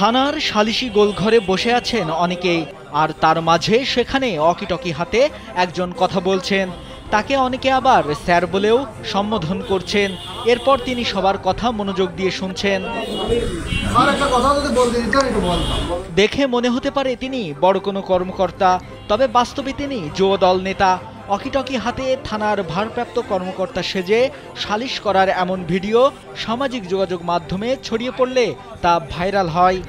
থানার সালিশি গোলঘরে বসে আছেন অনেকেই, আর তার মাঝে সেখানে অকিটকি হাতে একজন কথা বলছেন। তাকে অনেকে আবার স্যার বলেও সম্বোধন করছেন। এরপর তিনি সবার কথা মনোযোগ দিয়ে শুনছেন। দেখে মনে হতে পারে তিনি বড় কোনো কর্মকর্তা, তবে বাস্তবে তিনি যুবদল নেতা। অকিটকি হাতে থানার ভারপ্রাপ্ত কর্মকর্তা সেজে সালিশ করার এমন ভিডিও সামাজিক যোগাযোগ মাধ্যমে ছড়িয়ে পড়লে তা ভাইরাল হয়।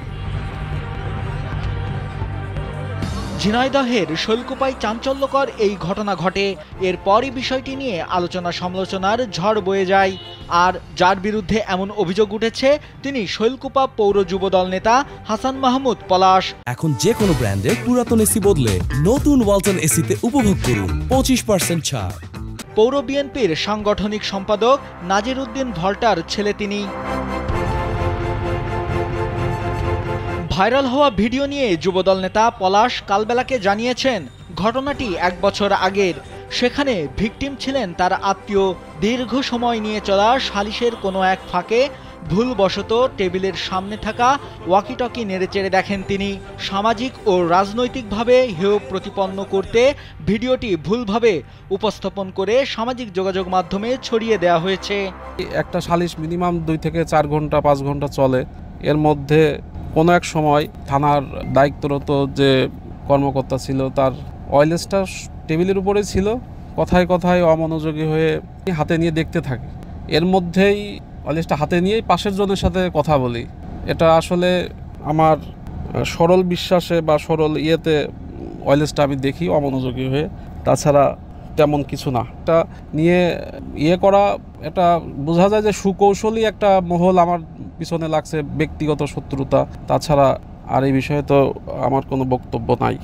ঝিনাইদহের শৈলকুপায় চাঞ্চল্যকর এই ঘটনা ঘটে। এরপরই বিষয়টি নিয়ে আলোচনা সমালোচনার ঝড় বয়ে যায়। আর যার বিরুদ্ধে এমন অভিযোগ উঠেছে তিনি শৈলকুপা পৌর যুবদল নেতা হাসান মাহমুদ পলাশ। এখন যে কোনো ব্র্যান্ডের পুরাতন এসি বদলে নতুন ওয়ালটন এসিতে উপভোগ করুন 25% ছাড়। পৌর বিএনপির সাংগঠনিক সম্পাদক নাজির উদ্দিন ভল্টার ছেলে তিনি। ভাইরাল হওয়া ভিডিও নিয়ে যুবদল নেতা পলাশ কালবেলাকে জানিয়েছেন ঘটনাটি 1 বছর আগের। সেখানে ভিকটিম ছিলেন তার আত্মীয়। দীর্ঘ সময় নিয়ে চলা সালিশের কোনো এক ফাঁকে ভুলবশত টেবিলের সামনে থাকা ওয়াকিটকি নেড়েচেড়ে দেখেন তিনি। সামাজিক ও রাজনৈতিকভাবে হেয় প্রতিপন্ন করতে ভিডিওটি ভুলভাবে উপস্থাপন করে সামাজিক যোগাযোগ মাধ্যমে ছড়িয়ে দেওয়া হয়েছে। একটা সালিশ মিনিমাম 2 থেকে 4 ঘন্টা 5 ঘন্টা চলে। এর মধ্যে কোনো এক সময় থানার দায়িত্বরত যে কর্মকর্তা ছিল তার ওয়্যারলেসটা টেবিলের উপরে ছিল। কথায় কথায় অমনোযোগী হয়ে হাতে নিয়ে দেখতে থাকে। এর মধ্যেই ওয়্যারলেসটা হাতে নিয়েই পাশের জনের সাথে কথা বলি। এটা আসলে আমার সরল বিশ্বাসে বা সরল ইয়েতে ওয়্যারলেসটা আমি দেখি অমনোযোগী হয়ে, তাছাড়া তেমন কিছু না। এটা নিয়ে করা, এটা বোঝা যায় যে সুকৌশলী একটা মহল আমার পিছনে লাগছে, ব্যক্তিগত শত্রুতা। তাছাড়া আর এই বিষয়ে তো আমার কোনো বক্তব্য নাই।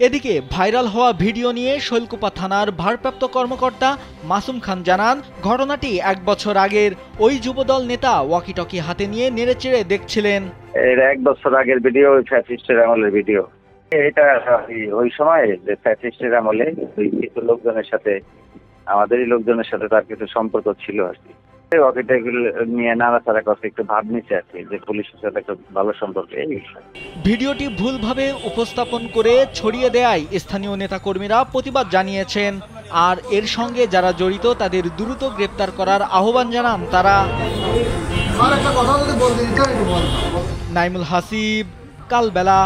এদিকে ভাইরাল হওয়া ভিডিও নিয়ে শৈলকুপা থানার ভারপ্রাপ্ত কর্মকর্তা মাসুম খান জানান ঘটনাটি 1 বছর আগের। ওই যুবদল নেতা ওয়াকিটকি হাতে নিয়ে নেড়েচেড়ে দেখছিলেন। এর 1 বছর আগের ভিডিও, ফ্যাসিস্টের আমলের ভিডিও। এটা ওই সময় যে ফ্যাসিস্টের আমলে ওই কিছু লোকজনের সাথে, আমাদেরই লোকজনের সাথে তার কিছু সম্পর্ক ছিল আর কি। ওয়াকিটকি নিয়ে নাড়াচাড়া করতে একটু ভাব নিচ্ছে আর কি, যে পুলিশের সাথে একটা ভালো সম্পর্ক। এই ভিডিওটি ভুলভাবে উপস্থাপন করে ছড়িয়ে দেয়ায় স্থানীয় নেতাকর্মীরা প্রতিবাদ জানিয়েছেন। আর এর সঙ্গে যারা জড়িত তাদের দ্রুত গ্রেপ্তার করার আহ্বান জানান তারা। নাইমুল হাসিব, কালবেলা।